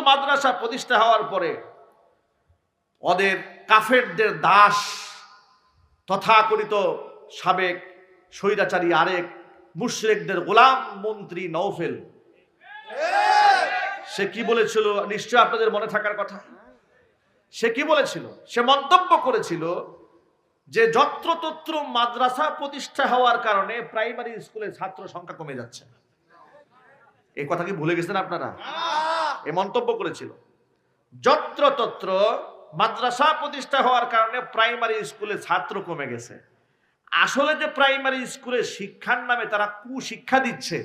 মাদ্রাসা প্রতিষ্ঠা হওয়ার পরে ওদের কাফেরদের দাস তথাকথিত সাবেক স্বৈরাচারী আরেক মুশরিকদের গোলাম মন্ত্রী নওফেল সে কি বলেছিল নিশ্চয় আপনাদের মনে থাকার কথা। সে কি বলেছিল? সে মন্তব্য করেছিল যে যত্রতত্র মাদ্রাসা প্রতিষ্ঠা হওয়ার কারণে প্রাইমারি স্কুলের ছাত্র সংখ্যা কমে যাচ্ছে। এই কথা কি ভুলে গেছেন আপনারা? এই মন্তব্য করেছিল যত্রতত্র মাদ্রাসা প্রতিষ্ঠা হওয়ার কারণে প্রাইমারি স্কুলে ছাত্র কমে গেছে। আসলে যে প্রাইমারি স্কুলে শিক্ষার নামে তারা কুশিক্ষা দিচ্ছে,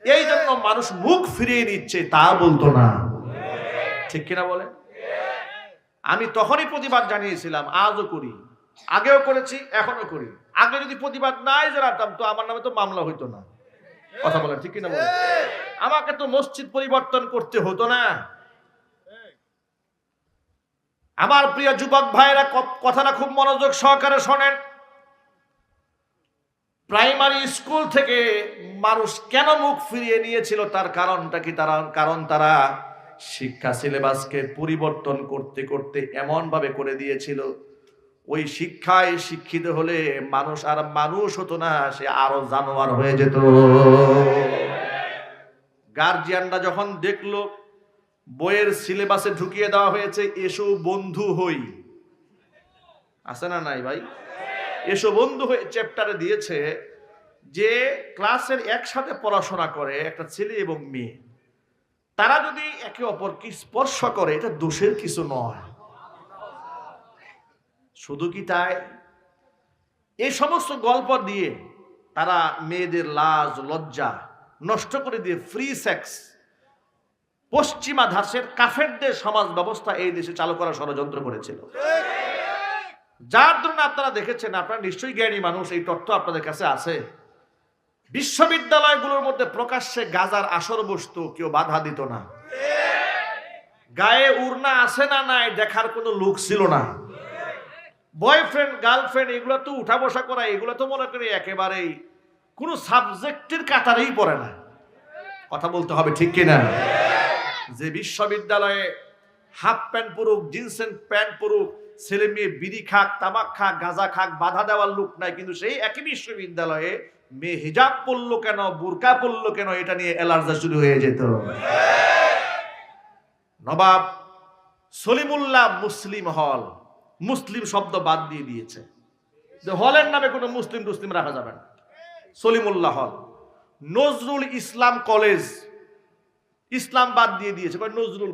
এই জন্য মানুষ মুখ ফিরিয়ে নিচ্ছে, তা বলতো না। ঠিক কিনা বলে? আমি তখনই প্রতিবাদ জানিয়েছিলাম, আজও করি, আগেও করেছি, এখনো করি। আগে যদি প্রতিবাদ নাই জানাতাম তো আমার নামে তো মামলা হইতো না। কথা বলেন ঠিক কিনা বলে? আমাকে তো মসজিদ পরিবর্তন করতে হতো না। আমার প্রিয় যুবক ভাইরা কথাটা খুব মনোযোগ সহকারে শোনেন। প্রাইমারি স্কুল থেকে মানুষ কেন মুখ ফিরিয়ে নিয়েছিল তার কারণটা কি? কারণ তারা শিক্ষা সিলেবাসকে পরিবর্তন করতে করতে এমন ভাবে করে দিয়েছিল, ওই শিক্ষায় শিক্ষিত হলে মানুষ আর মানুষ হতো না, সে আরো জানোয়ার হয়ে যেত। গার্জিয়ানরা যখন দেখলো বইয়ের সিলেবাসে ঢুকিয়ে দেওয়া হয়েছে এসো বন্ধু হই, আছে না নাই ভাই? এসো বন্ধু হই চ্যাপ্টারে দিয়েছে যে ক্লাসের একসাথে পড়াশোনা করে একটা ছেলে এবং মেয়ে, তারা যদি একে অপরকে স্পর্শ করে এটা দোষের কিছু নয়। শুধু কি তাই? এই সমস্ত গল্প দিয়ে তারা মেয়েদের লাজ লজ্জা নষ্ট করে দিয়ে ফ্রি সেক্স, পশ্চিমা ধাঁচের কাফেরদের সমাজ ব্যবস্থা এই দেশে চালু করার ষড়যন্ত্র করেছিল। যার জন্য আপনারা দেখেছেন, আপনারা নিশ্চয়ই জ্ঞানী মানুষ, এই তথ্য আপনাদের কাছে আছে, বিশ্ববিদ্যালয়গুলোর মধ্যে প্রকাশ্যে গাজার আসর বসতো, কেউ বাধা দিত না। গায়ে উড়না আছে না নাই দেখার কোনো লোক ছিল না। বয়ফ্রেন্ড গার্লফ্রেন্ড এগুলো তো উঠা বসা করা, এগুলো তো মনে করি একেবারেই কোনো সাবজেক্টের কাতারেই পড়ে না। কথা বলতে হবে ঠিক কিনা? যে বিশ্ববিদ্যালয়ে হাফ প্যান্ট পরুক, জিন্সের প্যান্ট পরুক, ছেলে মেয়ে বিড়ি খাক, তামাক খাক, গাঁজা খাক, বাধা দেওয়ার লোক নাই, কিন্তু সেই একই বিশ্ববিদ্যালয়ে মেয়ে হিজাব পরলো কেন, বুরকা পরলো কেন, এটা নিয়ে এলার্জি শুরু হয়ে যেত। নবাব সলিমুল্লাহ মুসলিম হল, মুসলিম শব্দ বাদ দিয়ে দিয়েছে, যে হলের নামে কোনো মুসলিম রাখা যাবে না, সলিমুল্লাহ হল। নজরুল ইসলাম কলেজ, ইসলাম বাদ দিয়ে দিয়েছে, নজরুল